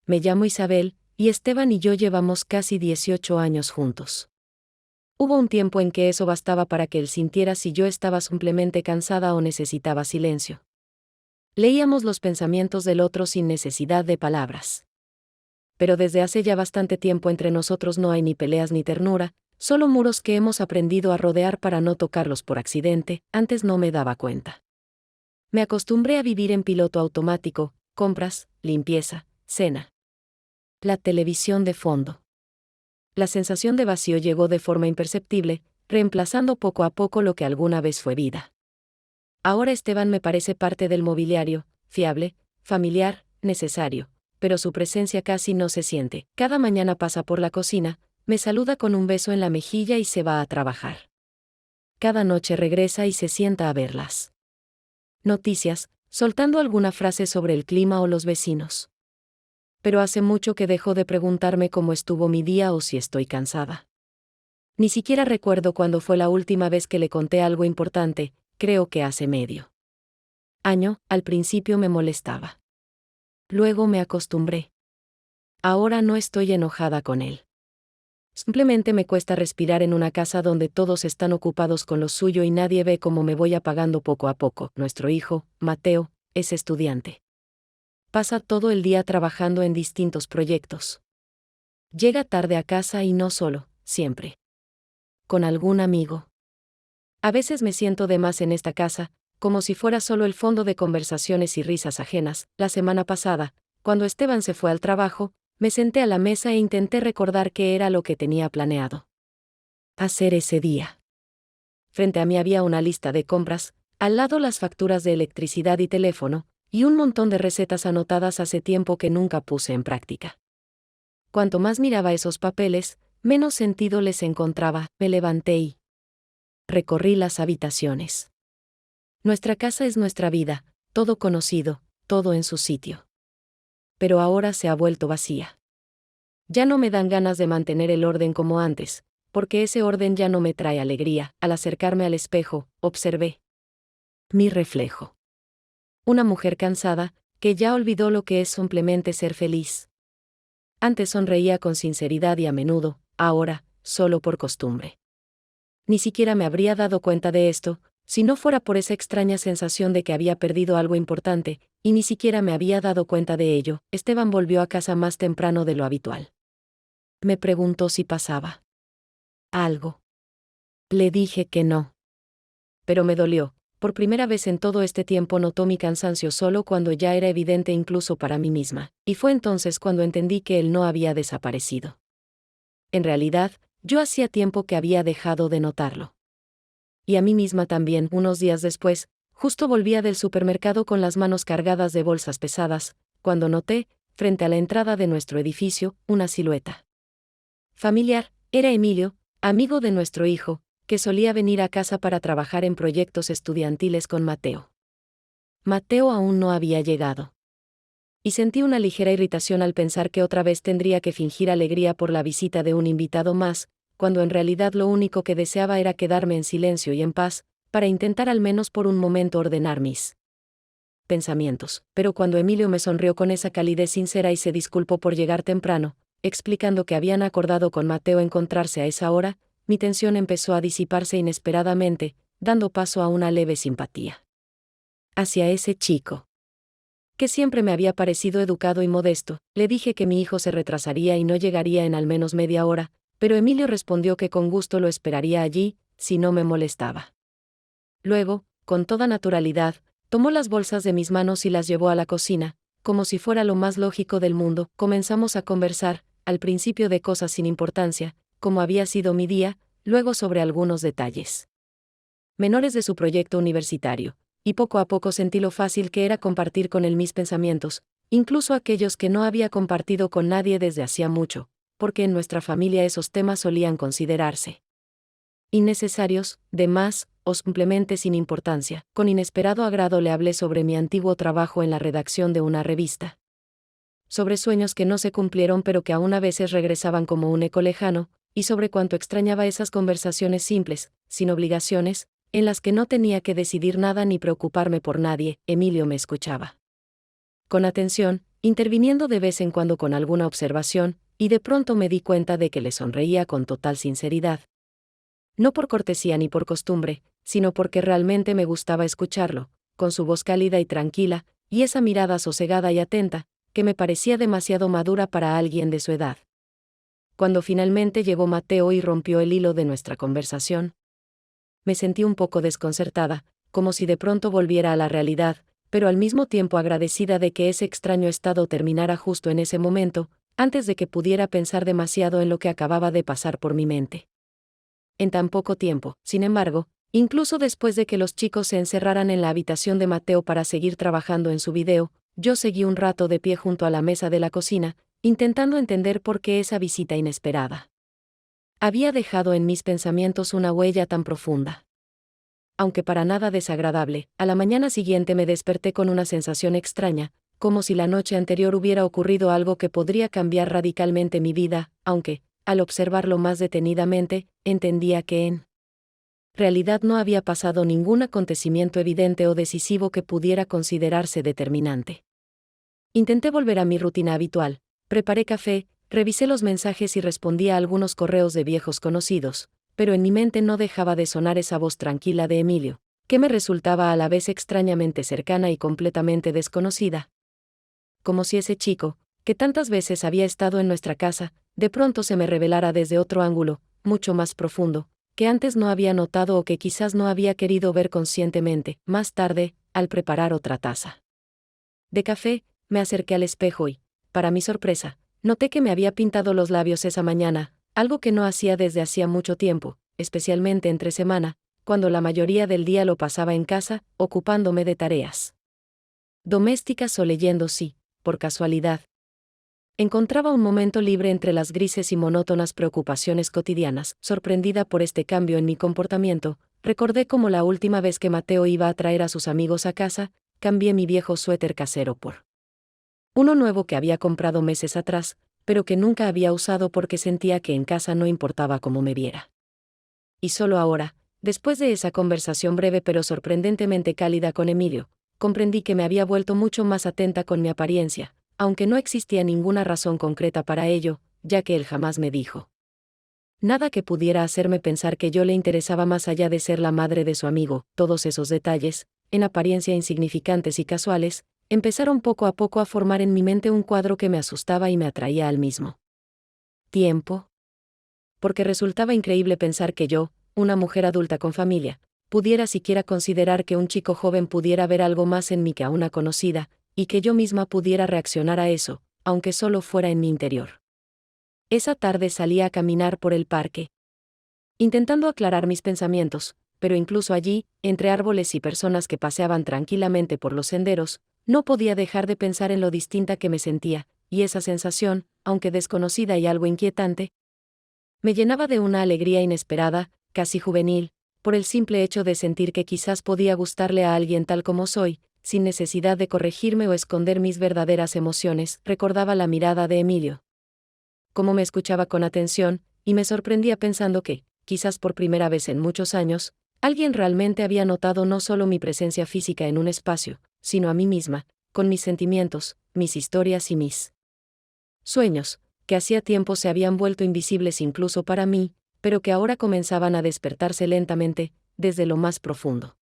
Me llamo Isabel, y Esteban y yo llevamos casi 18 años juntos. Hubo un tiempo en que eso bastaba para que él sintiera si yo estaba simplemente cansada o necesitaba silencio. Leíamos los pensamientos del otro sin necesidad de palabras. Pero desde hace ya bastante tiempo entre nosotros no hay ni peleas ni ternura, solo muros que hemos aprendido a rodear para no tocarlos por accidente. Antes no me daba cuenta. Me acostumbré a vivir en piloto automático, compras, limpieza, cena. La televisión de fondo. La sensación de vacío llegó de forma imperceptible, reemplazando poco a poco lo que alguna vez fue vida. Ahora Esteban me parece parte del mobiliario, fiable, familiar, necesario, pero su presencia casi no se siente. Cada mañana pasa por la cocina, me saluda con un beso en la mejilla y se va a trabajar. Cada noche regresa y se sienta a verlas noticias, soltando alguna frase sobre el clima o los vecinos. Pero hace mucho que dejó de preguntarme cómo estuvo mi día o si estoy cansada. Ni siquiera recuerdo cuándo fue la última vez que le conté algo importante, creo que hace medio año. Al principio me molestaba. Luego me acostumbré. Ahora no estoy enojada con él. Simplemente me cuesta respirar en una casa donde todos están ocupados con lo suyo y nadie ve cómo me voy apagando poco a poco. Nuestro hijo, Mateo, es estudiante. Pasa todo el día trabajando en distintos proyectos. Llega tarde a casa y no solo, siempre con algún amigo. A veces me siento de más en esta casa, como si fuera solo el fondo de conversaciones y risas ajenas. La semana pasada, cuando Esteban se fue al trabajo, me senté a la mesa e intenté recordar qué era lo que tenía planeado hacer ese día. Frente a mí había una lista de compras, al lado las facturas de electricidad y teléfono, y un montón de recetas anotadas hace tiempo que nunca puse en práctica. Cuanto más miraba esos papeles, menos sentido les encontraba. Me levanté y recorrí las habitaciones. Nuestra casa es nuestra vida, todo conocido, todo en su sitio. Pero ahora se ha vuelto vacía. Ya no me dan ganas de mantener el orden como antes, porque ese orden ya no me trae alegría. Al acercarme al espejo, observé mi reflejo. Una mujer cansada, que ya olvidó lo que es simplemente ser feliz. Antes sonreía con sinceridad y a menudo, ahora, solo por costumbre. Ni siquiera me habría dado cuenta de esto, si no fuera por esa extraña sensación de que había perdido algo importante, y ni siquiera me había dado cuenta de ello. Esteban volvió a casa más temprano de lo habitual. Me preguntó si pasaba algo. Le dije que no. Pero me dolió. Por primera vez en todo este tiempo notó mi cansancio solo cuando ya era evidente incluso para mí misma, y fue entonces cuando entendí que él no había desaparecido. En realidad, yo hacía tiempo que había dejado de notarlo. Y a mí misma también. Unos días después, justo volvía del supermercado con las manos cargadas de bolsas pesadas, cuando noté, frente a la entrada de nuestro edificio, una silueta familiar. Era Emilio, amigo de nuestro hijo, que solía venir a casa para trabajar en proyectos estudiantiles con Mateo. Mateo aún no había llegado. Y sentí una ligera irritación al pensar que otra vez tendría que fingir alegría por la visita de un invitado más, cuando en realidad lo único que deseaba era quedarme en silencio y en paz, para intentar al menos por un momento ordenar mis pensamientos. Pero cuando Emilio me sonrió con esa calidez sincera y se disculpó por llegar temprano, explicando que habían acordado con Mateo encontrarse a esa hora, mi tensión empezó a disiparse inesperadamente, dando paso a una leve simpatía hacia ese chico, que siempre me había parecido educado y modesto. Le dije que mi hijo se retrasaría y no llegaría en al menos media hora, pero Emilio respondió que con gusto lo esperaría allí, si no me molestaba. Luego, con toda naturalidad, tomó las bolsas de mis manos y las llevó a la cocina, como si fuera lo más lógico del mundo. Comenzamos a conversar, al principio de cosas sin importancia, como había sido mi día, luego sobre algunos detalles menores de su proyecto universitario, y poco a poco sentí lo fácil que era compartir con él mis pensamientos, incluso aquellos que no había compartido con nadie desde hacía mucho, porque en nuestra familia esos temas solían considerarse innecesarios, de más, o simplemente sin importancia. Con inesperado agrado le hablé sobre mi antiguo trabajo en la redacción de una revista. Sobre sueños que no se cumplieron pero que aún a veces regresaban como un eco lejano, y sobre cuánto extrañaba esas conversaciones simples, sin obligaciones, en las que no tenía que decidir nada ni preocuparme por nadie. Emilio me escuchaba con atención, interviniendo de vez en cuando con alguna observación, y de pronto me di cuenta de que le sonreía con total sinceridad. No por cortesía ni por costumbre, sino porque realmente me gustaba escucharlo, con su voz cálida y tranquila, y esa mirada sosegada y atenta, que me parecía demasiado madura para alguien de su edad. Cuando finalmente llegó Mateo y rompió el hilo de nuestra conversación, me sentí un poco desconcertada, como si de pronto volviera a la realidad, pero al mismo tiempo agradecida de que ese extraño estado terminara justo en ese momento, antes de que pudiera pensar demasiado en lo que acababa de pasar por mi mente. En tan poco tiempo, sin embargo, incluso después de que los chicos se encerraran en la habitación de Mateo para seguir trabajando en su video, yo seguí un rato de pie junto a la mesa de la cocina, intentando entender por qué esa visita inesperada había dejado en mis pensamientos una huella tan profunda. Aunque para nada desagradable, a la mañana siguiente me desperté con una sensación extraña, como si la noche anterior hubiera ocurrido algo que podría cambiar radicalmente mi vida, aunque, al observarlo más detenidamente, entendía que en realidad no había pasado ningún acontecimiento evidente o decisivo que pudiera considerarse determinante. Intenté volver a mi rutina habitual, preparé café, revisé los mensajes y respondí a algunos correos de viejos conocidos, pero en mi mente no dejaba de sonar esa voz tranquila de Emilio, que me resultaba a la vez extrañamente cercana y completamente desconocida. Como si ese chico, que tantas veces había estado en nuestra casa, de pronto se me revelara desde otro ángulo, mucho más profundo, que antes no había notado o que quizás no había querido ver conscientemente. Más tarde, al preparar otra taza de café, me acerqué al espejo y, para mi sorpresa, noté que me había pintado los labios esa mañana, algo que no hacía desde hacía mucho tiempo, especialmente entre semana, cuando la mayoría del día lo pasaba en casa, ocupándome de tareas domésticas o leyendo si, por casualidad, encontraba un momento libre entre las grises y monótonas preocupaciones cotidianas. Sorprendida por este cambio en mi comportamiento, recordé cómo la última vez que Mateo iba a traer a sus amigos a casa, cambié mi viejo suéter casero por uno nuevo que había comprado meses atrás, pero que nunca había usado porque sentía que en casa no importaba cómo me viera. Y solo ahora, después de esa conversación breve pero sorprendentemente cálida con Emilio, comprendí que me había vuelto mucho más atenta con mi apariencia, aunque no existía ninguna razón concreta para ello, ya que él jamás me dijo nada que pudiera hacerme pensar que yo le interesaba más allá de ser la madre de su amigo. Todos esos detalles, en apariencia insignificantes y casuales, empezaron poco a poco a formar en mi mente un cuadro que me asustaba y me atraía al mismo tiempo. Porque resultaba increíble pensar que yo, una mujer adulta con familia, pudiera siquiera considerar que un chico joven pudiera ver algo más en mí que a una conocida, y que yo misma pudiera reaccionar a eso, aunque solo fuera en mi interior. Esa tarde salí a caminar por el parque, intentando aclarar mis pensamientos, pero incluso allí, entre árboles y personas que paseaban tranquilamente por los senderos, no podía dejar de pensar en lo distinta que me sentía, y esa sensación, aunque desconocida y algo inquietante, me llenaba de una alegría inesperada, casi juvenil, por el simple hecho de sentir que quizás podía gustarle a alguien tal como soy, sin necesidad de corregirme o esconder mis verdaderas emociones. Recordaba la mirada de Emilio, cómo me escuchaba con atención, y me sorprendía pensando que, quizás por primera vez en muchos años, alguien realmente había notado no solo mi presencia física en un espacio, sino a mí misma, con mis sentimientos, mis historias y mis sueños, que hacía tiempo se habían vuelto invisibles incluso para mí, pero que ahora comenzaban a despertarse lentamente, desde lo más profundo.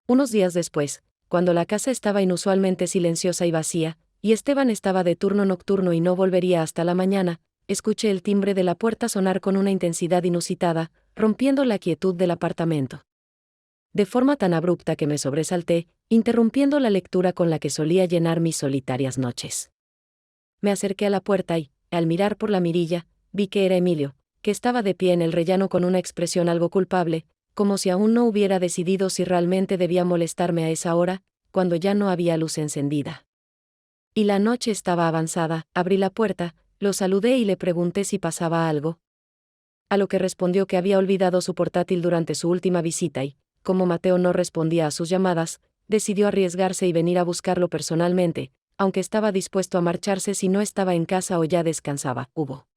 Unos días después, cuando la casa estaba inusualmente silenciosa y vacía, y Esteban estaba de turno nocturno y no volvería hasta la mañana, escuché el timbre de la puerta sonar con una intensidad inusitada, rompiendo la quietud del apartamento. De forma tan abrupta que me sobresalté, interrumpiendo la lectura con la que solía llenar mis solitarias noches. Me acerqué a la puerta y, al mirar por la mirilla, vi que era Emilio, que estaba de pie en el rellano con una expresión algo culpable, como si aún no hubiera decidido si realmente debía molestarme a esa hora, cuando ya no había luz encendida. Y la noche estaba avanzada. Abrí la puerta, lo saludé y le pregunté si pasaba algo. A lo que respondió que había olvidado su portátil durante su última visita y, como Mateo no respondía a sus llamadas, decidió arriesgarse y venir a buscarlo personalmente, aunque estaba dispuesto a marcharse si no estaba en casa o ya descansaba. Hubo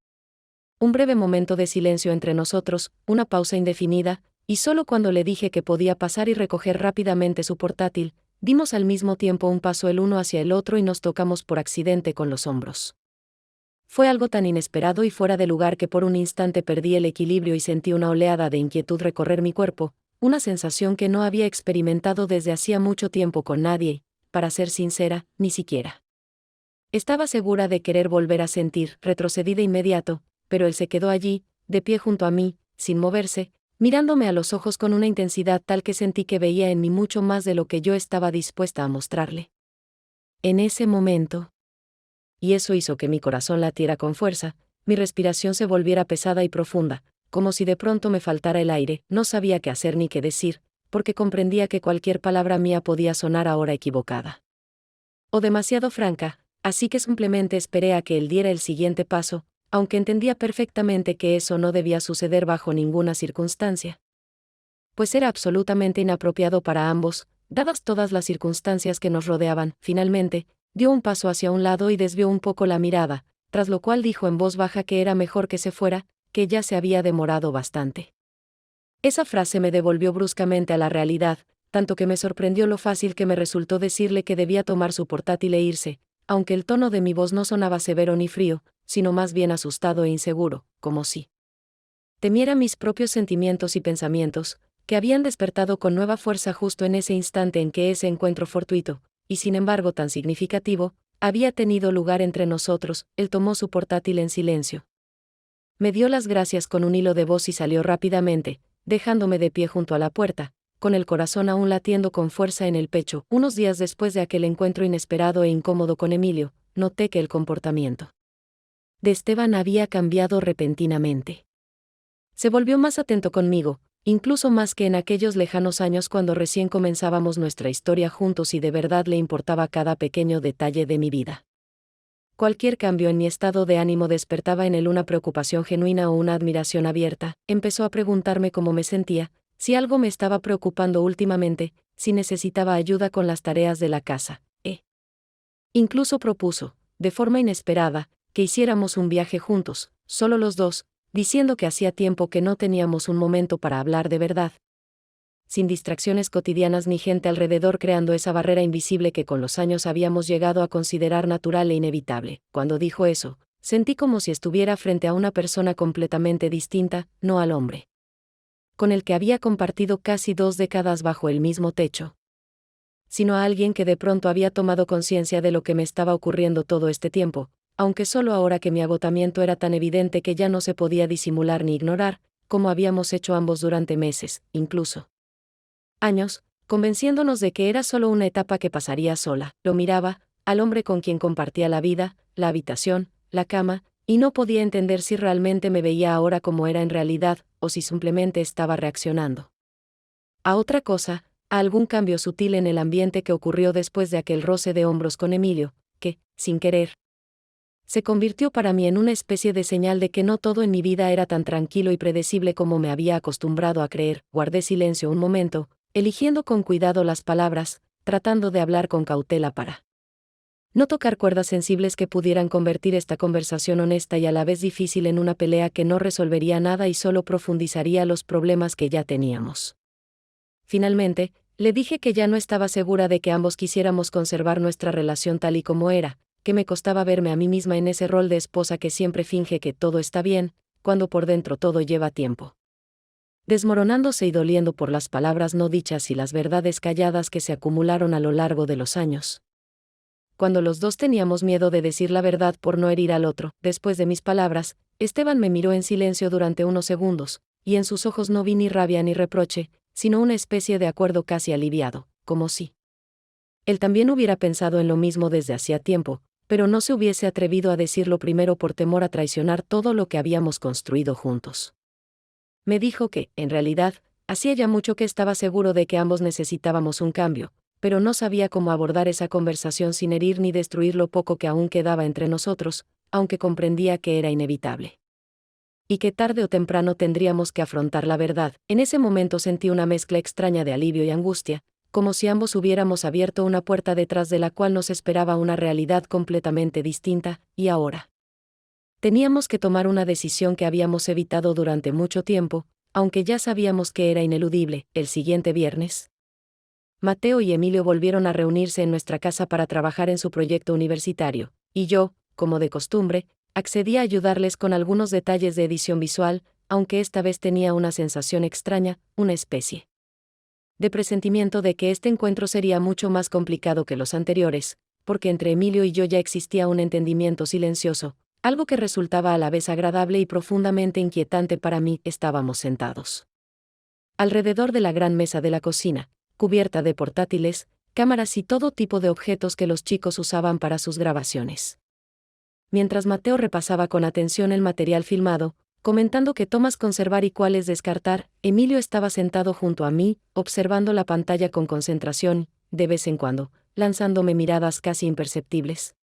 un breve momento de silencio entre nosotros, una pausa indefinida, y solo cuando le dije que podía pasar y recoger rápidamente su portátil, dimos al mismo tiempo un paso el uno hacia el otro y nos tocamos por accidente con los hombros. Fue algo tan inesperado y fuera de lugar que por un instante perdí el equilibrio y sentí una oleada de inquietud recorrer mi cuerpo, una sensación que no había experimentado desde hacía mucho tiempo con nadie, para ser sincera, ni siquiera. Estaba segura de querer volver a sentir, retrocedí de inmediato, pero él se quedó allí, de pie junto a mí, sin moverse, mirándome a los ojos con una intensidad tal que sentí que veía en mí mucho más de lo que yo estaba dispuesta a mostrarle. En ese momento, y eso hizo que mi corazón latiera con fuerza, mi respiración se volviera pesada y profunda, como si de pronto me faltara el aire, no sabía qué hacer ni qué decir, porque comprendía que cualquier palabra mía podía sonar ahora equivocada. O demasiado franca, así que simplemente esperé a que él diera el siguiente paso, aunque entendía perfectamente que eso no debía suceder bajo ninguna circunstancia. Pues era absolutamente inapropiado para ambos, dadas todas las circunstancias que nos rodeaban. Finalmente, dio un paso hacia un lado y desvió un poco la mirada, tras lo cual dijo en voz baja que era mejor que se fuera, que ya se había demorado bastante. Esa frase me devolvió bruscamente a la realidad, tanto que me sorprendió lo fácil que me resultó decirle que debía tomar su portátil e irse, aunque el tono de mi voz no sonaba severo ni frío, sino más bien asustado e inseguro, como si temiera mis propios sentimientos y pensamientos, que habían despertado con nueva fuerza justo en ese instante en que ese encuentro fortuito, y sin embargo tan significativo, había tenido lugar entre nosotros. Él tomó su portátil en silencio. Me dio las gracias con un hilo de voz y salió rápidamente, dejándome de pie junto a la puerta, con el corazón aún latiendo con fuerza en el pecho. Unos días después de aquel encuentro inesperado e incómodo con Emilio, noté que el comportamiento de Esteban había cambiado repentinamente. Se volvió más atento conmigo, incluso más que en aquellos lejanos años cuando recién comenzábamos nuestra historia juntos y de verdad le importaba cada pequeño detalle de mi vida. Cualquier cambio en mi estado de ánimo despertaba en él una preocupación genuina o una admiración abierta. Empezó a preguntarme cómo me sentía, si algo me estaba preocupando últimamente, si necesitaba ayuda con las tareas de la casa. Incluso propuso, de forma inesperada, que hiciéramos un viaje juntos, solo los dos, diciendo que hacía tiempo que no teníamos un momento para hablar de verdad, sin distracciones cotidianas ni gente alrededor, creando esa barrera invisible que con los años habíamos llegado a considerar natural e inevitable. Cuando dijo eso, sentí como si estuviera frente a una persona completamente distinta, no al hombre con el que había compartido casi 2 décadas bajo el mismo techo, sino a alguien que de pronto había tomado conciencia de lo que me estaba ocurriendo todo este tiempo, aunque solo ahora que mi agotamiento era tan evidente que ya no se podía disimular ni ignorar, como habíamos hecho ambos durante meses, incluso años, convenciéndonos de que era solo una etapa que pasaría sola. Lo miraba, al hombre con quien compartía la vida, la habitación, la cama, y no podía entender si realmente me veía ahora como era en realidad, o si simplemente estaba reaccionando a otra cosa, a algún cambio sutil en el ambiente que ocurrió después de aquel roce de hombros con Emilio, que, sin querer, se convirtió para mí en una especie de señal de que no todo en mi vida era tan tranquilo y predecible como me había acostumbrado a creer. Guardé silencio un momento, eligiendo con cuidado las palabras, tratando de hablar con cautela para no tocar cuerdas sensibles que pudieran convertir esta conversación honesta y a la vez difícil en una pelea que no resolvería nada y solo profundizaría los problemas que ya teníamos. Finalmente, le dije que ya no estaba segura de que ambos quisiéramos conservar nuestra relación tal y como era, que me costaba verme a mí misma en ese rol de esposa que siempre finge que todo está bien, cuando por dentro todo lleva tiempo desmoronándose y doliendo por las palabras no dichas y las verdades calladas que se acumularon a lo largo de los años. Cuando los dos teníamos miedo de decir la verdad por no herir al otro, después de mis palabras, Esteban me miró en silencio durante unos segundos, y en sus ojos no vi ni rabia ni reproche, sino una especie de acuerdo casi aliviado, como si él también hubiera pensado en lo mismo desde hacía tiempo, pero no se hubiese atrevido a decirlo primero por temor a traicionar todo lo que habíamos construido juntos. Me dijo que, en realidad, hacía ya mucho que estaba seguro de que ambos necesitábamos un cambio, pero no sabía cómo abordar esa conversación sin herir ni destruir lo poco que aún quedaba entre nosotros, aunque comprendía que era inevitable. Y que tarde o temprano tendríamos que afrontar la verdad. En ese momento sentí una mezcla extraña de alivio y angustia, como si ambos hubiéramos abierto una puerta detrás de la cual nos esperaba una realidad completamente distinta, y ahora teníamos que tomar una decisión que habíamos evitado durante mucho tiempo, aunque ya sabíamos que era ineludible. El siguiente viernes Mateo y Emilio volvieron a reunirse en nuestra casa para trabajar en su proyecto universitario, y yo, como de costumbre, accedí a ayudarles con algunos detalles de edición visual, aunque esta vez tenía una sensación extraña, una especie de presentimiento de que este encuentro sería mucho más complicado que los anteriores, porque entre Emilio y yo ya existía un entendimiento silencioso, algo que resultaba a la vez agradable y profundamente inquietante para mí. Estábamos sentados alrededor de la gran mesa de la cocina, cubierta de portátiles, cámaras y todo tipo de objetos que los chicos usaban para sus grabaciones. Mientras Mateo repasaba con atención el material filmado, comentando qué tomas conservar y cuáles descartar, Emilio estaba sentado junto a mí, observando la pantalla con concentración, de vez en cuando, lanzándome miradas casi imperceptibles.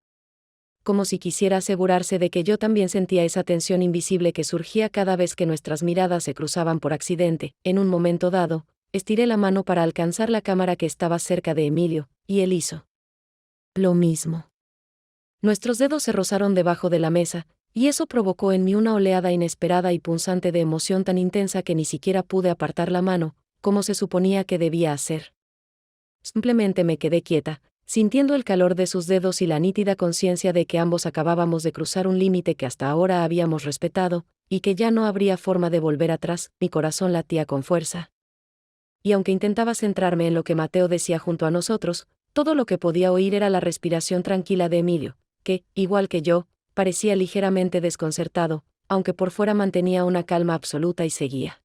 Como si quisiera asegurarse de que yo también sentía esa tensión invisible que surgía cada vez que nuestras miradas se cruzaban por accidente. En un momento dado, estiré la mano para alcanzar la cámara que estaba cerca de Emilio, y él hizo lo mismo. Nuestros dedos se rozaron debajo de la mesa, y eso provocó en mí una oleada inesperada y punzante de emoción tan intensa que ni siquiera pude apartar la mano, como se suponía que debía hacer. Simplemente me quedé quieta, sintiendo el calor de sus dedos y la nítida conciencia de que ambos acabábamos de cruzar un límite que hasta ahora habíamos respetado, y que ya no habría forma de volver atrás. Mi corazón latía con fuerza. Y aunque intentaba centrarme en lo que Mateo decía junto a nosotros, todo lo que podía oír era la respiración tranquila de Emilio, que, igual que yo, parecía ligeramente desconcertado, aunque por fuera mantenía una calma absoluta y seguía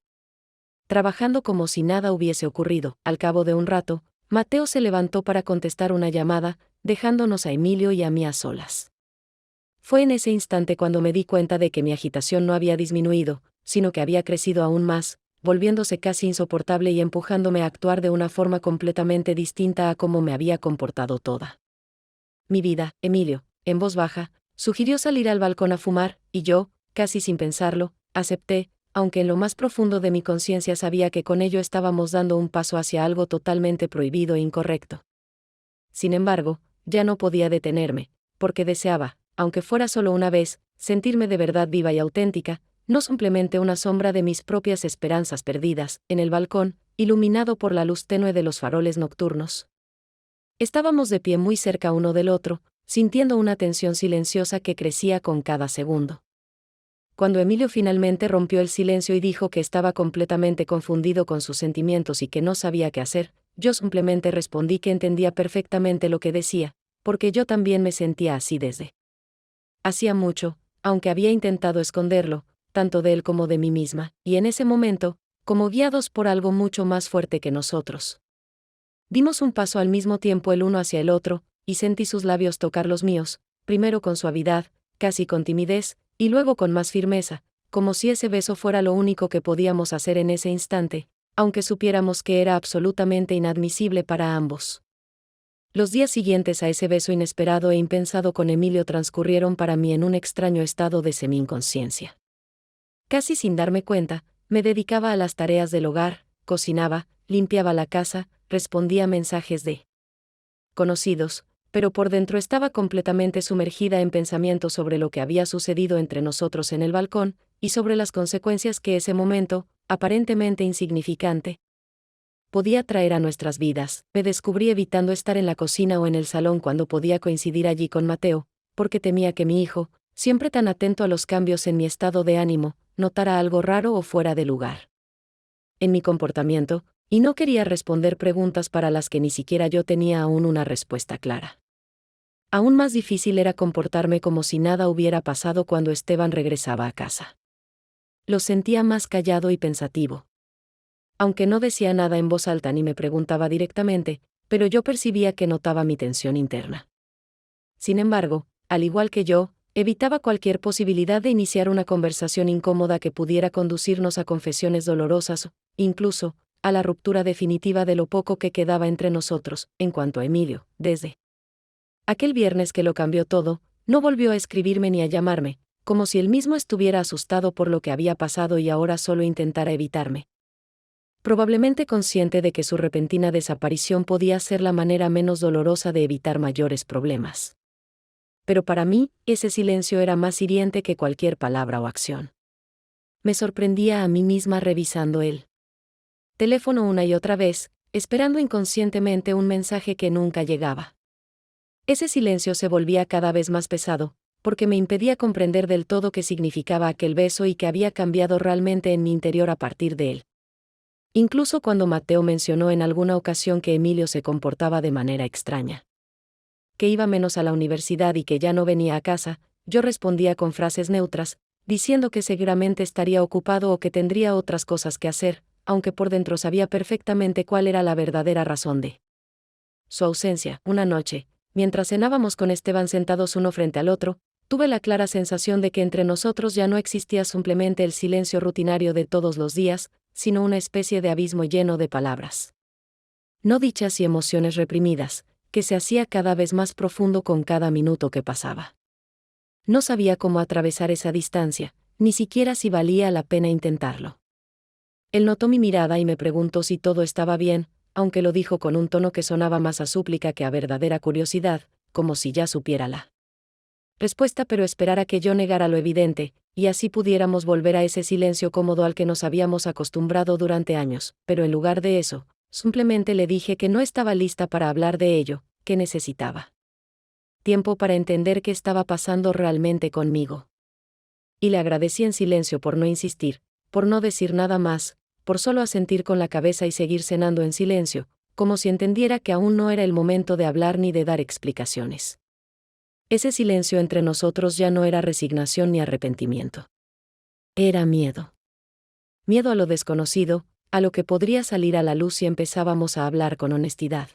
trabajando como si nada hubiese ocurrido. Al cabo de un rato, Mateo se levantó para contestar una llamada, dejándonos a Emilio y a mí a solas. Fue en ese instante cuando me di cuenta de que mi agitación no había disminuido, sino que había crecido aún más, volviéndose casi insoportable y empujándome a actuar de una forma completamente distinta a cómo me había comportado toda mi vida. Emilio, en voz baja, sugirió salir al balcón a fumar, y yo, casi sin pensarlo, acepté, aunque en lo más profundo de mi conciencia sabía que con ello estábamos dando un paso hacia algo totalmente prohibido e incorrecto. Sin embargo, ya no podía detenerme, porque deseaba, aunque fuera solo una vez, sentirme de verdad viva y auténtica, no simplemente una sombra de mis propias esperanzas perdidas. En el balcón, iluminado por la luz tenue de los faroles nocturnos, estábamos de pie muy cerca uno del otro, sintiendo una tensión silenciosa que crecía con cada segundo. Cuando Emilio finalmente rompió el silencio y dijo que estaba completamente confundido con sus sentimientos y que no sabía qué hacer, yo simplemente respondí que entendía perfectamente lo que decía, porque yo también me sentía así desde hacía mucho, aunque había intentado esconderlo, tanto de él como de mí misma, y en ese momento, como guiados por algo mucho más fuerte que nosotros, dimos un paso al mismo tiempo el uno hacia el otro, y sentí sus labios tocar los míos, primero con suavidad, casi con timidez, y luego con más firmeza, como si ese beso fuera lo único que podíamos hacer en ese instante, aunque supiéramos que era absolutamente inadmisible para ambos. Los días siguientes a ese beso inesperado e impensado con Emilio transcurrieron para mí en un extraño estado de semi-inconsciencia. Casi sin darme cuenta, me dedicaba a las tareas del hogar, cocinaba, limpiaba la casa, respondía mensajes de conocidos, pero por dentro estaba completamente sumergida en pensamientos sobre lo que había sucedido entre nosotros en el balcón, y sobre las consecuencias que ese momento, aparentemente insignificante, podía traer a nuestras vidas. Me descubrí evitando estar en la cocina o en el salón cuando podía coincidir allí con Mateo, porque temía que mi hijo, siempre tan atento a los cambios en mi estado de ánimo, notara algo raro o fuera de lugar en mi comportamiento, y no quería responder preguntas para las que ni siquiera yo tenía aún una respuesta clara. Aún más difícil era comportarme como si nada hubiera pasado cuando Esteban regresaba a casa. Lo sentía más callado y pensativo. Aunque no decía nada en voz alta ni me preguntaba directamente, pero yo percibía que notaba mi tensión interna. Sin embargo, al igual que yo, evitaba cualquier posibilidad de iniciar una conversación incómoda que pudiera conducirnos a confesiones dolorosas, incluso, a la ruptura definitiva de lo poco que quedaba entre nosotros. En cuanto a Emilio, desde aquel viernes que lo cambió todo, no volvió a escribirme ni a llamarme, como si él mismo estuviera asustado por lo que había pasado y ahora solo intentara evitarme. Probablemente consciente de que su repentina desaparición podía ser la manera menos dolorosa de evitar mayores problemas. Pero para mí, ese silencio era más hiriente que cualquier palabra o acción. Me sorprendía a mí misma revisando el teléfono una y otra vez, esperando inconscientemente un mensaje que nunca llegaba. Ese silencio se volvía cada vez más pesado, porque me impedía comprender del todo qué significaba aquel beso y qué había cambiado realmente en mi interior a partir de él. Incluso cuando Mateo mencionó en alguna ocasión que Emilio se comportaba de manera extraña, que iba menos a la universidad y que ya no venía a casa, yo respondía con frases neutras, diciendo que seguramente estaría ocupado o que tendría otras cosas que hacer, aunque por dentro sabía perfectamente cuál era la verdadera razón de su ausencia. Una noche, mientras cenábamos con Esteban sentados uno frente al otro, tuve la clara sensación de que entre nosotros ya no existía simplemente el silencio rutinario de todos los días, sino una especie de abismo lleno de palabras no dichas y emociones reprimidas, que se hacía cada vez más profundo con cada minuto que pasaba. No sabía cómo atravesar esa distancia, ni siquiera si valía la pena intentarlo. Él notó mi mirada y me preguntó si todo estaba bien, aunque lo dijo con un tono que sonaba más a súplica que a verdadera curiosidad, como si ya supiera la respuesta, pero esperara que yo negara lo evidente, y así pudiéramos volver a ese silencio cómodo al que nos habíamos acostumbrado durante años, pero en lugar de eso, simplemente le dije que no estaba lista para hablar de ello, que necesitaba tiempo para entender qué estaba pasando realmente conmigo. Y le agradecí en silencio por no insistir, por no decir nada más, por solo asentir con la cabeza y seguir cenando en silencio, como si entendiera que aún no era el momento de hablar ni de dar explicaciones. Ese silencio entre nosotros ya no era resignación ni arrepentimiento. Era miedo. Miedo a lo desconocido, a lo que podría salir a la luz si empezábamos a hablar con honestidad.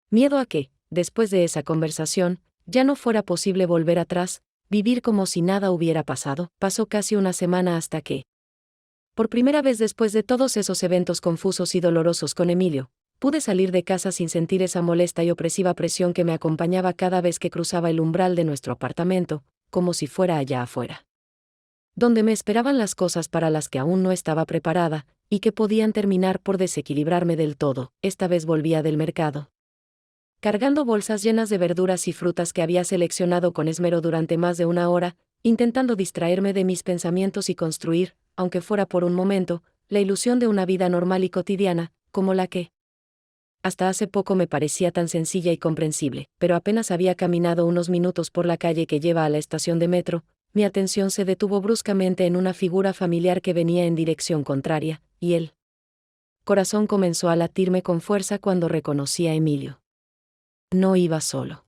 Miedo a que, después de esa conversación, ya no fuera posible volver atrás, vivir como si nada hubiera pasado. Pasó casi una semana hasta que, por primera vez después de todos esos eventos confusos y dolorosos con Emilio, pude salir de casa sin sentir esa molesta y opresiva presión que me acompañaba cada vez que cruzaba el umbral de nuestro apartamento, como si fuera allá afuera, donde me esperaban las cosas para las que aún no estaba preparada, y que podían terminar por desequilibrarme del todo. Esta vez volvía del mercado, cargando bolsas llenas de verduras y frutas que había seleccionado con esmero durante más de una hora, intentando distraerme de mis pensamientos y construir, aunque fuera por un momento, la ilusión de una vida normal y cotidiana, como la que hasta hace poco me parecía tan sencilla y comprensible, pero apenas había caminado unos minutos por la calle que lleva a la estación de metro, mi atención se detuvo bruscamente en una figura familiar que venía en dirección contraria, y el corazón comenzó a latirme con fuerza cuando reconocí a Emilio. No iba solo.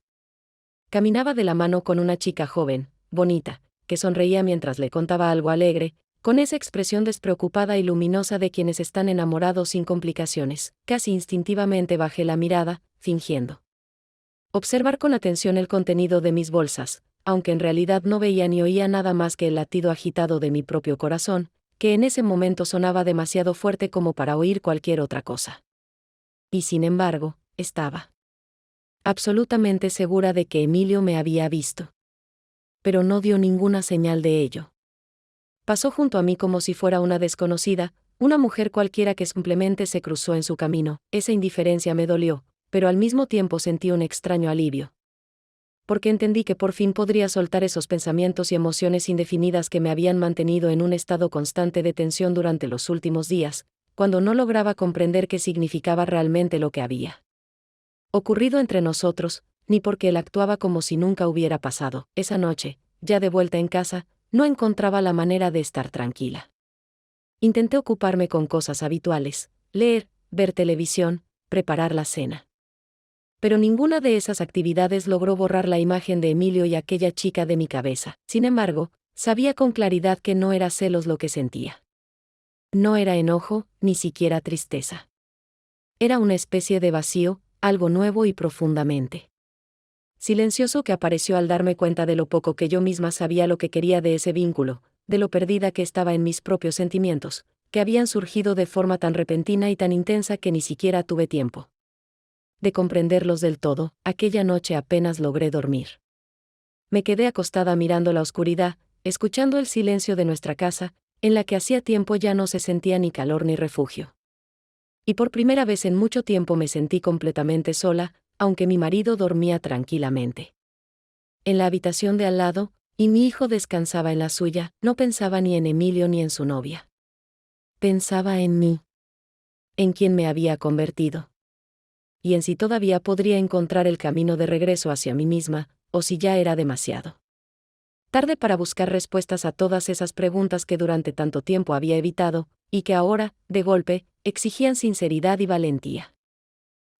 Caminaba de la mano con una chica joven, bonita, que sonreía mientras le contaba algo alegre, con esa expresión despreocupada y luminosa de quienes están enamorados sin complicaciones. Casi instintivamente bajé la mirada, fingiendo observar con atención el contenido de mis bolsas, aunque en realidad no veía ni oía nada más que el latido agitado de mi propio corazón, que en ese momento sonaba demasiado fuerte como para oír cualquier otra cosa. Y sin embargo, estaba absolutamente segura de que Emilio me había visto. Pero no dio ninguna señal de ello. Pasó junto a mí como si fuera una desconocida, una mujer cualquiera que simplemente se cruzó en su camino. Esa indiferencia me dolió, pero al mismo tiempo sentí un extraño alivio. Porque entendí que por fin podría soltar esos pensamientos y emociones indefinidas que me habían mantenido en un estado constante de tensión durante los últimos días, cuando no lograba comprender qué significaba realmente lo que había ocurrido entre nosotros, ni porque él actuaba como si nunca hubiera pasado. Esa noche, ya de vuelta en casa, no encontraba la manera de estar tranquila. Intenté ocuparme con cosas habituales, leer, ver televisión, preparar la cena. Pero ninguna de esas actividades logró borrar la imagen de Emilio y aquella chica de mi cabeza. Sin embargo, sabía con claridad que no era celos lo que sentía. No era enojo, ni siquiera tristeza. Era una especie de vacío, algo nuevo y profundamente silencioso que apareció al darme cuenta de lo poco que yo misma sabía lo que quería de ese vínculo, de lo perdida que estaba en mis propios sentimientos, que habían surgido de forma tan repentina y tan intensa que ni siquiera tuve tiempo de comprenderlos del todo. Aquella noche apenas logré dormir. Me quedé acostada mirando la oscuridad, escuchando el silencio de nuestra casa, en la que hacía tiempo ya no se sentía ni calor ni refugio. Y por primera vez en mucho tiempo me sentí completamente sola, aunque mi marido dormía tranquilamente en la habitación de al lado, y mi hijo descansaba en la suya. No pensaba ni en Emilio ni en su novia. Pensaba en mí. en quien me había convertido. Y en si todavía podría encontrar el camino de regreso hacia mí misma, o si ya era demasiado tarde para buscar respuestas a todas esas preguntas que durante tanto tiempo había evitado, y que ahora, de golpe, exigían sinceridad y valentía.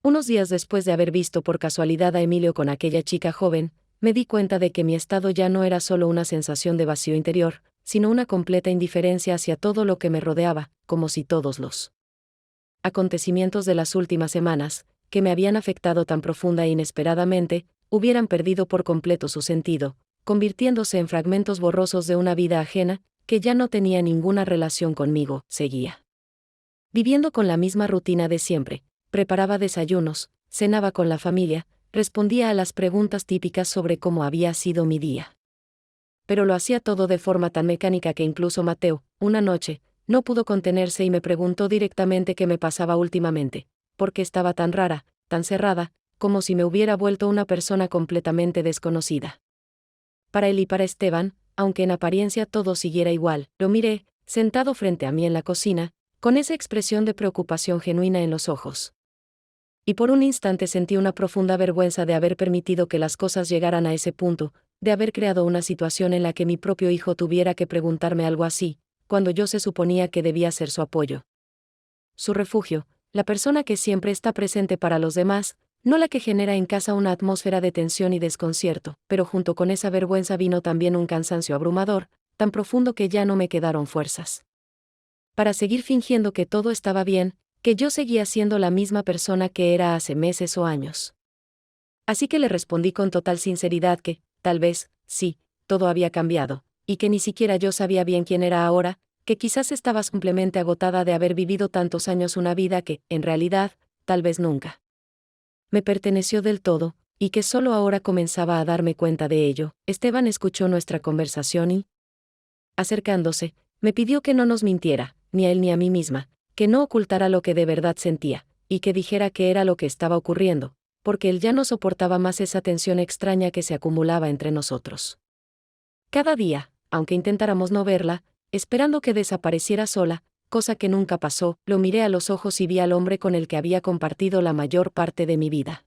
Unos días después de haber visto por casualidad a Emilio con aquella chica joven, me di cuenta de que mi estado ya no era solo una sensación de vacío interior, sino una completa indiferencia hacia todo lo que me rodeaba, como si todos los acontecimientos de las últimas semanas, que me habían afectado tan profunda e inesperadamente, hubieran perdido por completo su sentido, convirtiéndose en fragmentos borrosos de una vida ajena, que ya no tenía ninguna relación conmigo. Seguía viviendo con la misma rutina de siempre, preparaba desayunos, cenaba con la familia, respondía a las preguntas típicas sobre cómo había sido mi día. Pero lo hacía todo de forma tan mecánica que incluso Mateo, una noche, no pudo contenerse y me preguntó directamente qué me pasaba últimamente, porque estaba tan rara, tan cerrada, como si me hubiera vuelto una persona completamente desconocida. Para él y para Esteban, aunque en apariencia todo siguiera igual, lo miré, sentado frente a mí en la cocina, con esa expresión de preocupación genuina en los ojos. Y por un instante sentí una profunda vergüenza de haber permitido que las cosas llegaran a ese punto, de haber creado una situación en la que mi propio hijo tuviera que preguntarme algo así, cuando yo se suponía que debía ser su apoyo, su refugio, la persona que siempre está presente para los demás, no la que genera en casa una atmósfera de tensión y desconcierto. Pero junto con esa vergüenza vino también un cansancio abrumador, tan profundo que ya no me quedaron fuerzas para seguir fingiendo que todo estaba bien, que yo seguía siendo la misma persona que era hace meses o años. Así que le respondí con total sinceridad que, tal vez, sí, todo había cambiado, y que ni siquiera yo sabía bien quién era ahora, que quizás estaba simplemente agotada de haber vivido tantos años una vida que, en realidad, tal vez nunca me perteneció del todo, y que solo ahora comenzaba a darme cuenta de ello. Esteban escuchó nuestra conversación y, acercándose, me pidió que no nos mintiera, ni a él ni a mí misma, que no ocultara lo que de verdad sentía, y que dijera qué era lo que estaba ocurriendo, porque él ya no soportaba más esa tensión extraña que se acumulaba entre nosotros. Cada día, aunque intentáramos no verla, esperando que desapareciera sola, cosa que nunca pasó, lo miré a los ojos y vi al hombre con el que había compartido la mayor parte de mi vida.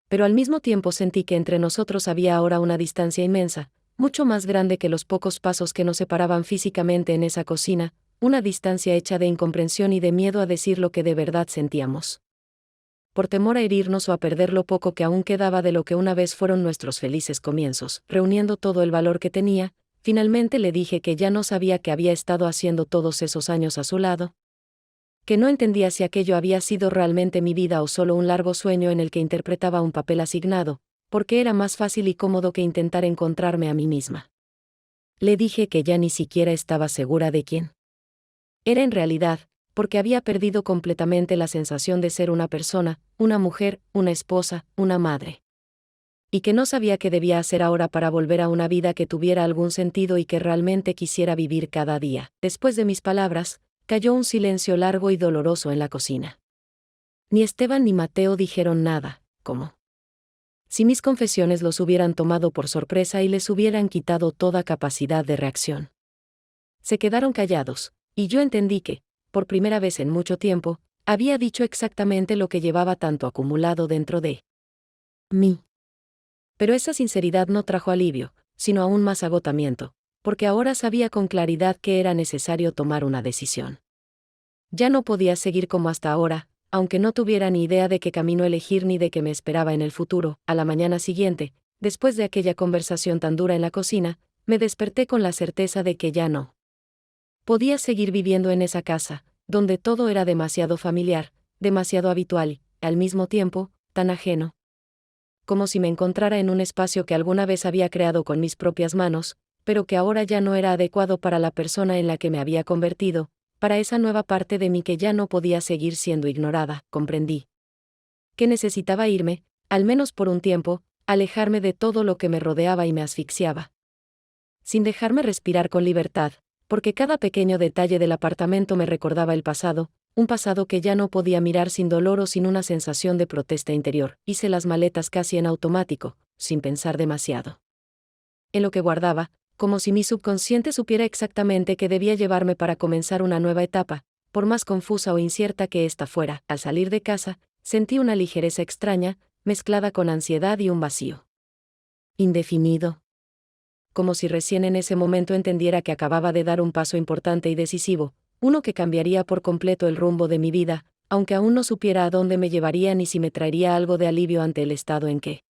Pero al mismo tiempo sentí que entre nosotros había ahora una distancia inmensa, mucho más grande que los pocos pasos que nos separaban físicamente en esa cocina, una distancia hecha de incomprensión y de miedo a decir lo que de verdad sentíamos. Por temor a herirnos o a perder lo poco que aún quedaba de lo que una vez fueron nuestros felices comienzos, reuniendo todo el valor que tenía, finalmente le dije que ya no sabía qué había estado haciendo todos esos años a su lado, que no entendía si aquello había sido realmente mi vida o solo un largo sueño en el que interpretaba un papel asignado, porque era más fácil y cómodo que intentar encontrarme a mí misma. Le dije que ya ni siquiera estaba segura de quién era en realidad, porque había perdido completamente la sensación de ser una persona, una mujer, una esposa, una madre. Y que no sabía qué debía hacer ahora para volver a una vida que tuviera algún sentido y que realmente quisiera vivir cada día. Después de mis palabras, cayó un silencio largo y doloroso en la cocina. Ni Esteban ni Mateo dijeron nada, como si mis confesiones los hubieran tomado por sorpresa y les hubieran quitado toda capacidad de reacción. Se quedaron callados, y yo entendí que, por primera vez en mucho tiempo, había dicho exactamente lo que llevaba tanto acumulado dentro de mí. Pero esa sinceridad no trajo alivio, sino aún más agotamiento, porque ahora sabía con claridad que era necesario tomar una decisión. Ya no podía seguir como hasta ahora, aunque no tuviera ni idea de qué camino elegir ni de qué me esperaba en el futuro. A la mañana siguiente, después de aquella conversación tan dura en la cocina, me desperté con la certeza de que ya no podía seguir viviendo en esa casa, donde todo era demasiado familiar, demasiado habitual y, al mismo tiempo, tan ajeno. Como si me encontrara en un espacio que alguna vez había creado con mis propias manos, pero que ahora ya no era adecuado para la persona en la que me había convertido, para esa nueva parte de mí que ya no podía seguir siendo ignorada. Comprendí que necesitaba irme, al menos por un tiempo, alejarme de todo lo que me rodeaba y me asfixiaba, sin dejarme respirar con libertad, porque cada pequeño detalle del apartamento me recordaba el pasado, un pasado que ya no podía mirar sin dolor o sin una sensación de protesta interior. Hice las maletas casi en automático, sin pensar demasiado en lo que guardaba, como si mi subconsciente supiera exactamente qué debía llevarme para comenzar una nueva etapa, por más confusa o incierta que ésta fuera. Al salir de casa, sentí una ligereza extraña, mezclada con ansiedad y un vacío indefinido. Como si recién en ese momento entendiera que acababa de dar un paso importante y decisivo, uno que cambiaría por completo el rumbo de mi vida, aunque aún no supiera a dónde me llevaría ni si me traería algo de alivio ante el estado en que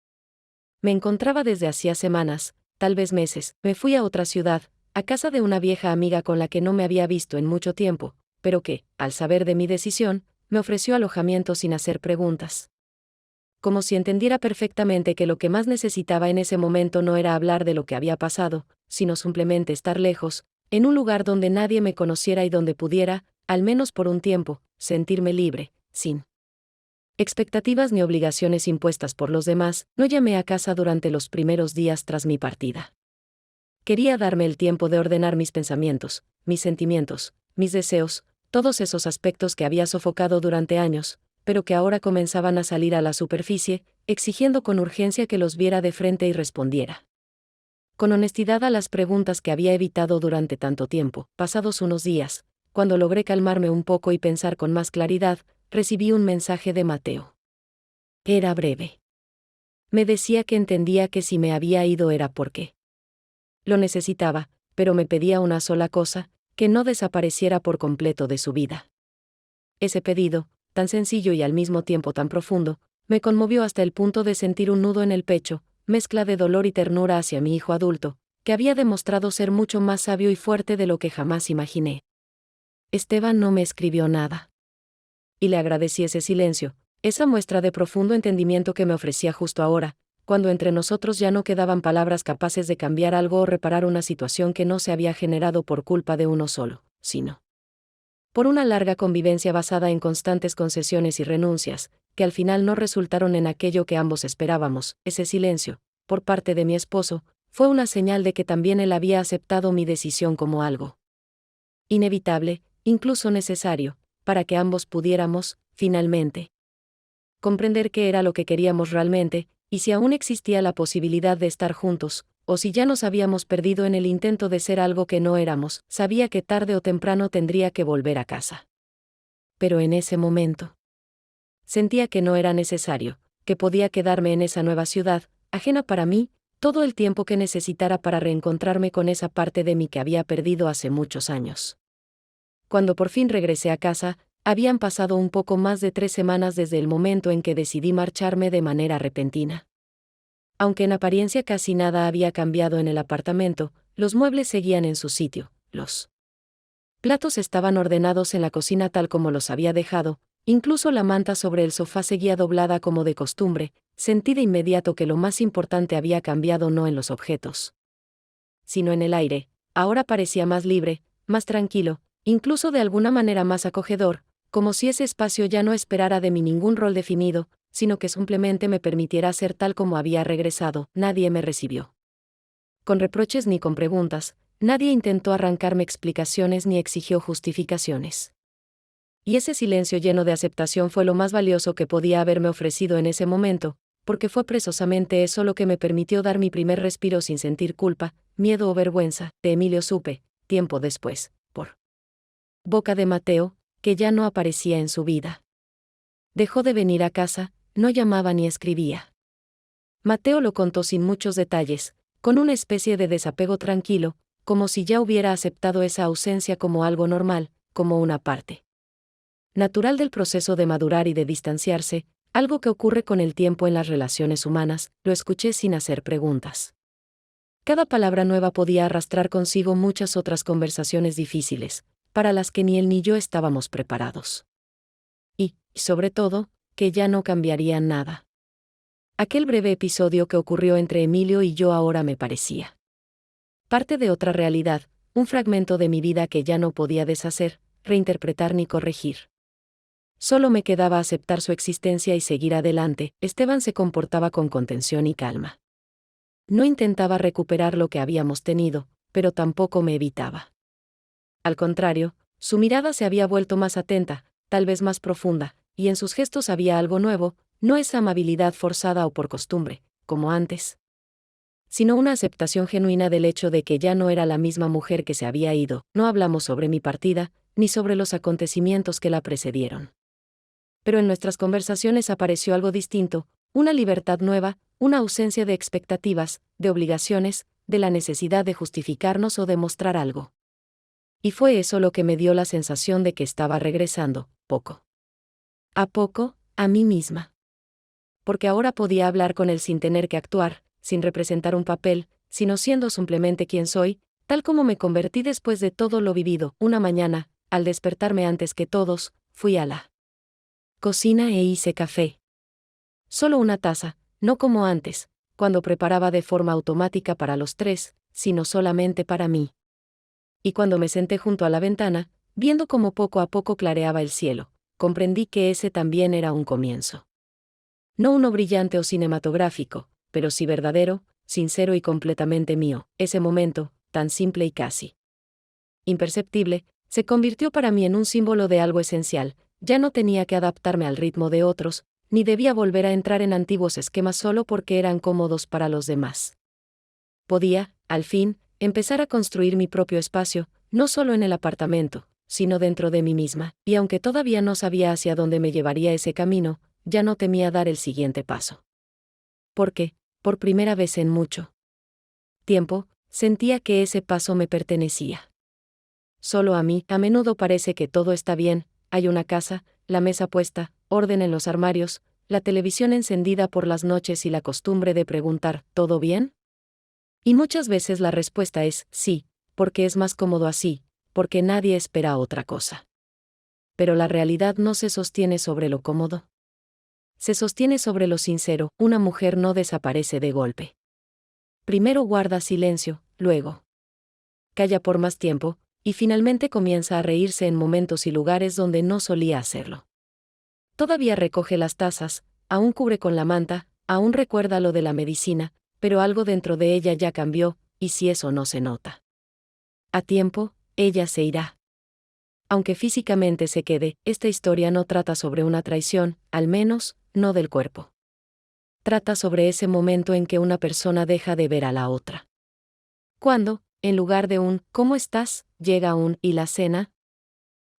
me encontraba desde hacía semanas, tal vez meses. Me fui a otra ciudad, a casa de una vieja amiga con la que no me había visto en mucho tiempo, pero que, al saber de mi decisión, me ofreció alojamiento sin hacer preguntas. Como si entendiera perfectamente que lo que más necesitaba en ese momento no era hablar de lo que había pasado, sino simplemente estar lejos, en un lugar donde nadie me conociera y donde pudiera, al menos por un tiempo, sentirme libre, sin expectativas ni obligaciones impuestas por los demás. No llamé a casa durante los primeros días tras mi partida. Quería darme el tiempo de ordenar mis pensamientos, mis sentimientos, mis deseos, todos esos aspectos que había sofocado durante años, pero que ahora comenzaban a salir a la superficie, exigiendo con urgencia que los viera de frente y respondiera con honestidad a las preguntas que había evitado durante tanto tiempo. Pasados unos días, cuando logré calmarme un poco y pensar con más claridad, recibí un mensaje de Mateo. Era breve. Me decía que entendía que si me había ido era porque lo necesitaba, pero me pedía una sola cosa, que no desapareciera por completo de su vida. Ese pedido, tan sencillo y al mismo tiempo tan profundo, me conmovió hasta el punto de sentir un nudo en el pecho, mezcla de dolor y ternura hacia mi hijo adulto, que había demostrado ser mucho más sabio y fuerte de lo que jamás imaginé. Esteban no me escribió nada. Y le agradecí ese silencio, esa muestra de profundo entendimiento que me ofrecía justo ahora, cuando entre nosotros ya no quedaban palabras capaces de cambiar algo o reparar una situación que no se había generado por culpa de uno solo, sino por una larga convivencia basada en constantes concesiones y renuncias, que al final no resultaron en aquello que ambos esperábamos. Ese silencio, por parte de mi esposo, fue una señal de que también él había aceptado mi decisión como algo inevitable, incluso necesario, para que ambos pudiéramos, finalmente, comprender qué era lo que queríamos realmente, y si aún existía la posibilidad de estar juntos, o si ya nos habíamos perdido en el intento de ser algo que no éramos. Sabía que tarde o temprano tendría que volver a casa. Pero en ese momento sentía que no era necesario, que podía quedarme en esa nueva ciudad, ajena para mí, todo el tiempo que necesitara para reencontrarme con esa parte de mí que había perdido hace muchos años. Cuando por fin regresé a casa, habían pasado un poco más de 3 semanas desde el momento en que decidí marcharme de manera repentina. Aunque en apariencia casi nada había cambiado en el apartamento, los muebles seguían en su sitio, los platos estaban ordenados en la cocina tal como los había dejado, incluso la manta sobre el sofá seguía doblada como de costumbre. Sentí de inmediato que lo más importante había cambiado no en los objetos, sino en el aire. Ahora parecía más libre, más tranquilo, incluso de alguna manera más acogedor, como si ese espacio ya no esperara de mí ningún rol definido, sino que simplemente me permitiera ser tal como había regresado. Nadie me recibió con reproches ni con preguntas, nadie intentó arrancarme explicaciones ni exigió justificaciones. Y ese silencio lleno de aceptación fue lo más valioso que podía haberme ofrecido en ese momento, porque fue precisamente eso lo que me permitió dar mi primer respiro sin sentir culpa, miedo o vergüenza. De Emilio supe, tiempo después, por boca de Mateo, que ya no aparecía en su vida. Dejó de venir a casa, no llamaba ni escribía. Mateo lo contó sin muchos detalles, con una especie de desapego tranquilo, como si ya hubiera aceptado esa ausencia como algo normal, como una parte natural del proceso de madurar y de distanciarse, algo que ocurre con el tiempo en las relaciones humanas. Lo escuché sin hacer preguntas. Cada palabra nueva podía arrastrar consigo muchas otras conversaciones difíciles, para las que ni él ni yo estábamos preparados. Y, sobre todo, que ya no cambiarían nada. Aquel breve episodio que ocurrió entre Emilio y yo ahora me parecía parte de otra realidad, un fragmento de mi vida que ya no podía deshacer, reinterpretar ni corregir. Solo me quedaba aceptar su existencia y seguir adelante. Esteban se comportaba con contención y calma. No intentaba recuperar lo que habíamos tenido, pero tampoco me evitaba. Al contrario, su mirada se había vuelto más atenta, tal vez más profunda, y en sus gestos había algo nuevo, no esa amabilidad forzada o por costumbre, como antes, sino una aceptación genuina del hecho de que ya no era la misma mujer que se había ido. No hablamos sobre mi partida, ni sobre los acontecimientos que la precedieron. Pero en nuestras conversaciones apareció algo distinto, una libertad nueva, una ausencia de expectativas, de obligaciones, de la necesidad de justificarnos o demostrar algo. Y fue eso lo que me dio la sensación de que estaba regresando, poco a poco, a mí misma. Porque ahora podía hablar con él sin tener que actuar, sin representar un papel, sino siendo simplemente quien soy, tal como me convertí después de todo lo vivido. Una mañana, al despertarme antes que todos, fui a la cocina e hice café. Solo una taza, no como antes, cuando preparaba de forma automática para los tres, sino solamente para mí. Y cuando me senté junto a la ventana, viendo cómo poco a poco clareaba el cielo, comprendí que ese también era un comienzo. No uno brillante o cinematográfico, pero sí verdadero, sincero y completamente mío. Ese momento, tan simple y casi imperceptible, se convirtió para mí en un símbolo de algo esencial. Ya no tenía que adaptarme al ritmo de otros, ni debía volver a entrar en antiguos esquemas solo porque eran cómodos para los demás. Podía, al fin, empezar a construir mi propio espacio, no solo en el apartamento, sino dentro de mí misma, y aunque todavía no sabía hacia dónde me llevaría ese camino, ya no temía dar el siguiente paso. Porque, por primera vez en mucho tiempo, sentía que ese paso me pertenecía. Solo a mí. A menudo parece que todo está bien, hay una casa, la mesa puesta, orden en los armarios, la televisión encendida por las noches y la costumbre de preguntar, ¿todo bien? Y muchas veces la respuesta es, sí, porque es más cómodo así, porque nadie espera otra cosa. Pero la realidad no se sostiene sobre lo cómodo. Se sostiene sobre lo sincero. Una mujer no desaparece de golpe. Primero guarda silencio, luego calla por más tiempo, y finalmente comienza a reírse en momentos y lugares donde no solía hacerlo. Todavía recoge las tazas, aún cubre con la manta, aún recuerda lo de la medicina, pero algo dentro de ella ya cambió, y si eso no se nota a tiempo, ella se irá. Aunque físicamente se quede, esta historia no trata sobre una traición, al menos, no del cuerpo. Trata sobre ese momento en que una persona deja de ver a la otra. Cuando, en lugar de un ¿cómo estás?, llega un ¿y la cena?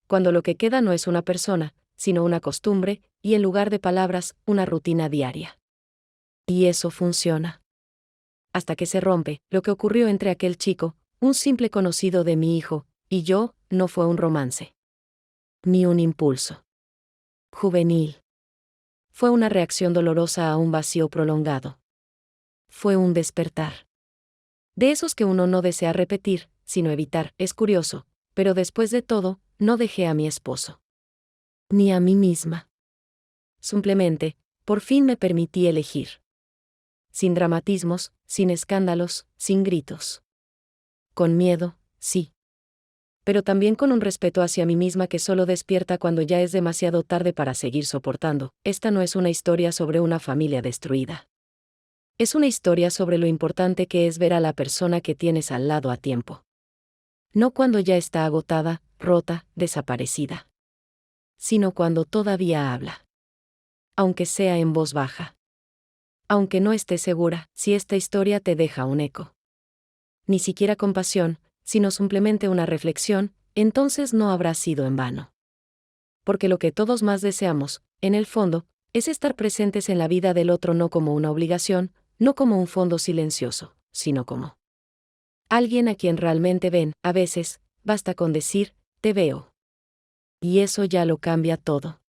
Cuando lo que queda no es una persona, sino una costumbre, y en lugar de palabras, una rutina diaria. Y eso funciona. Hasta que se rompe. Lo que ocurrió entre aquel chico, un simple conocido de mi hijo, y yo, no fue un romance. Ni un impulso juvenil. Fue una reacción dolorosa a un vacío prolongado. Fue un despertar. De esos que uno no desea repetir, sino evitar. Es curioso, pero después de todo, no dejé a mi esposo. Ni a mí misma. Simplemente, por fin me permití elegir. Sin dramatismos, sin escándalos, sin gritos. Con miedo, sí. Pero también con un respeto hacia mí misma que solo despierta cuando ya es demasiado tarde para seguir soportando. Esta no es una historia sobre una familia destruida. Es una historia sobre lo importante que es ver a la persona que tienes al lado a tiempo. No cuando ya está agotada, rota, desaparecida. Sino cuando todavía habla. Aunque sea en voz baja. Aunque no esté segura si esta historia te deja un eco. Ni siquiera compasión, sino simplemente una reflexión, entonces no habrá sido en vano. Porque lo que todos más deseamos, en el fondo, es estar presentes en la vida del otro no como una obligación, no como un fondo silencioso, sino como alguien a quien realmente ven. A veces, basta con decir, te veo. Y eso ya lo cambia todo.